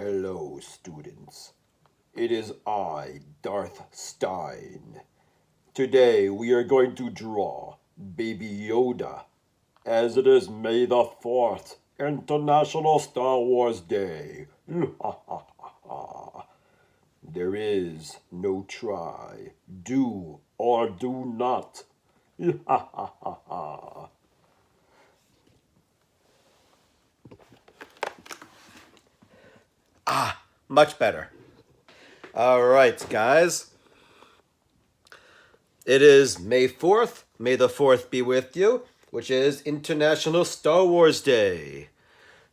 Hello, students. It is I, Darth Stein. Today we are going to draw Baby Yoda, as it is May the 4th, International Star Wars Day. There is no try, do or do not. Much better. All right, guys. It is May 4th. May the 4th be with you, which is International Star Wars Day.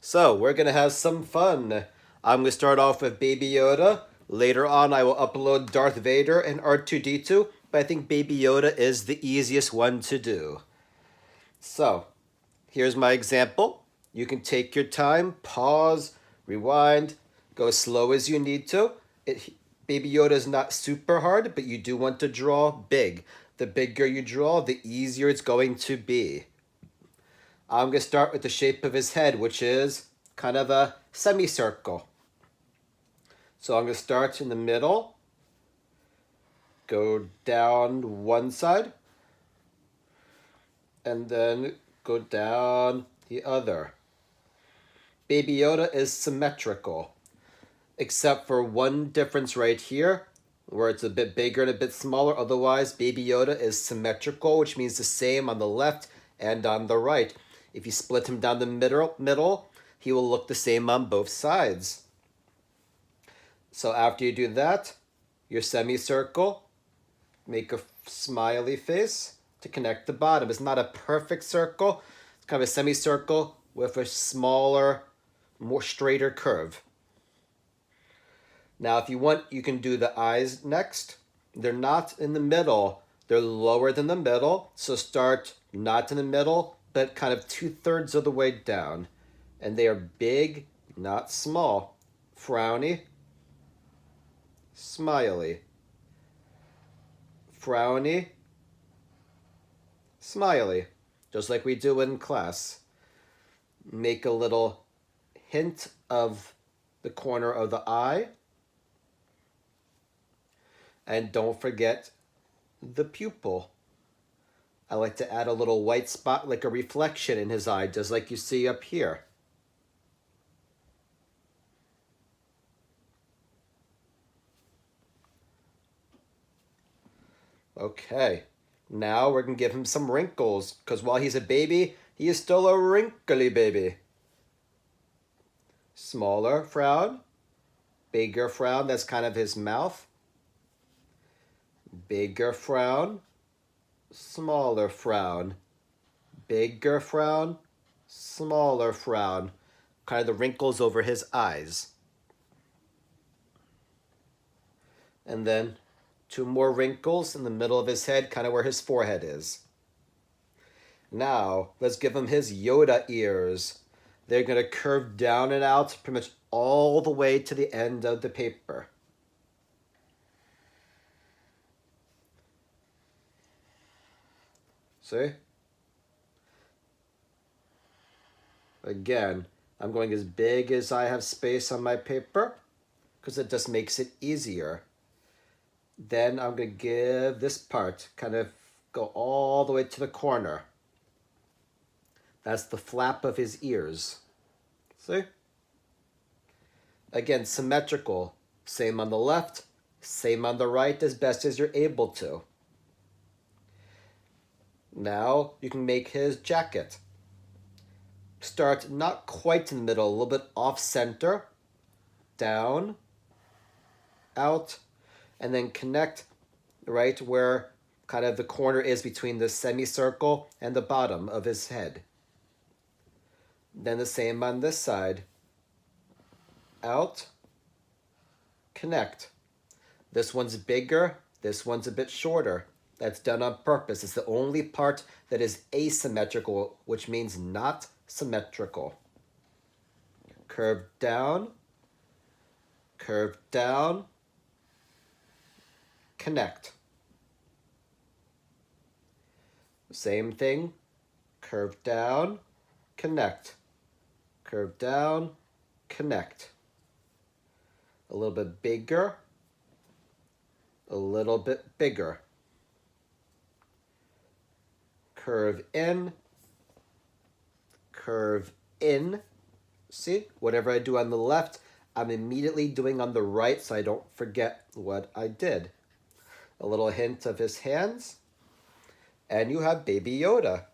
So, we're going to have some fun. I'm going to start off with Baby Yoda. Later on, I will upload Darth Vader and R2D2, but I think Baby Yoda is the easiest one to do. So, here's my example. You can take your time, pause, rewind, go as slow as you need to. Baby Yoda is not super hard, but you do want to draw big. The bigger you draw, the easier it's going to be. I'm going to start with the shape of his head, which is kind of a semicircle. So I'm going to start in the middle, go down one side, and then go down the other. Baby Yoda is symmetrical, except for one difference right here, where it's a bit bigger and a bit smaller. Otherwise, Baby Yoda is symmetrical, which means the same on the left and on the right. If you split him down the middle, he will look the same on both sides. So after you do that, your semicircle, make a smiley face to connect the bottom. It's not a perfect circle. It's kind of a semicircle with a smaller, more straighter curve. Now, if you want, you can do the eyes next. They're not in the middle. They're lower than the middle. So start not in the middle, but kind of 2/3 of the way down. And they are big, not small. Frowny, smiley. Frowny, smiley. Just like we do in class. Make a little hint of the corner of the eye. And don't forget the pupil. I like to add a little white spot like a reflection in his eye, just like you see up here. Okay, now we're going to give him some wrinkles, because while he's a baby, he is still a wrinkly baby. Smaller frown, bigger frown, that's kind of his mouth. Bigger frown, smaller frown. Bigger frown, smaller frown. Kind of the wrinkles over his eyes. And then 2 more wrinkles in the middle of his head, kind of where his forehead is. Now, let's give him his Yoda ears. They're going to curve down and out pretty much all the way to the end of the paper. See? Again, I'm going as big as I have space on my paper because it just makes it easier. Then I'm going to give this part, kind of go all the way to the corner. That's the flap of his ears. See? Again, symmetrical. Same on the left, same on the right, as best as you're able to. Now you can make his jacket. Start not quite in the middle, a little bit off center, down, out, and then connect right where kind of the corner is between the semicircle and the bottom of his head. Then the same on this side. Out, connect. This one's bigger, this one's a bit shorter. That's done on purpose. It's the only part that is asymmetrical, which means not symmetrical. Curve down, connect. Same thing, curve down, connect. Curve down, connect. A little bit bigger. A little bit bigger. Curve in. Curve in. See, whatever I do on the left, I'm immediately doing on the right so I don't forget what I did. A little hint of his hands. And you have Baby Yoda.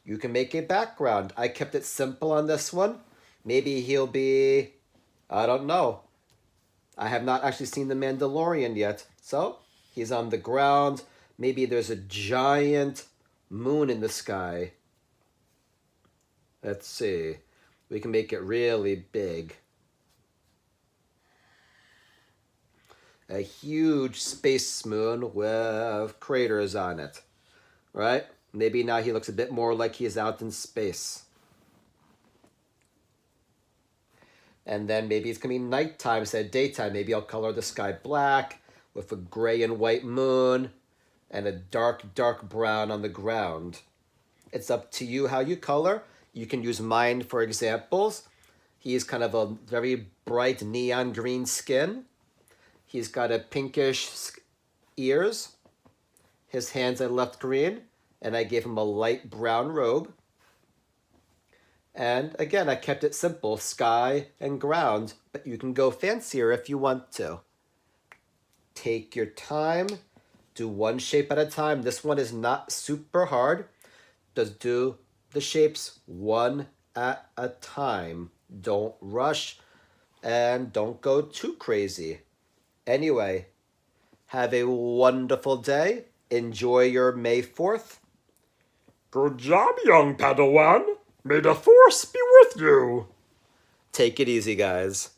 You can make a background. I kept it simple on this one. Maybe he'll be, I don't know. I have not actually seen the Mandalorian yet. So, he's on the ground. Maybe there's a giant moon in the sky. Let's see. We can make it really big. A huge space moon with craters on it. Right? Maybe now he looks a bit more like he's out in space. And then maybe it's going to be nighttime instead of daytime. Maybe I'll color the sky black with a gray and white moon and a dark, dark brown on the ground. It's up to you how you color. You can use mine for examples. He's kind of a very bright neon green skin. He's got a pinkish ears. His hands I left green, and I gave him a light brown robe. And again, I kept it simple, sky and ground, but you can go fancier if you want to. Take your time, do one shape at a time. This one is not super hard. Just do the shapes one at a time. Don't rush and don't go too crazy. Anyway, have a wonderful day. Enjoy your May 4th. Good job, young Padawan. May the Force be with you. Take it easy, guys.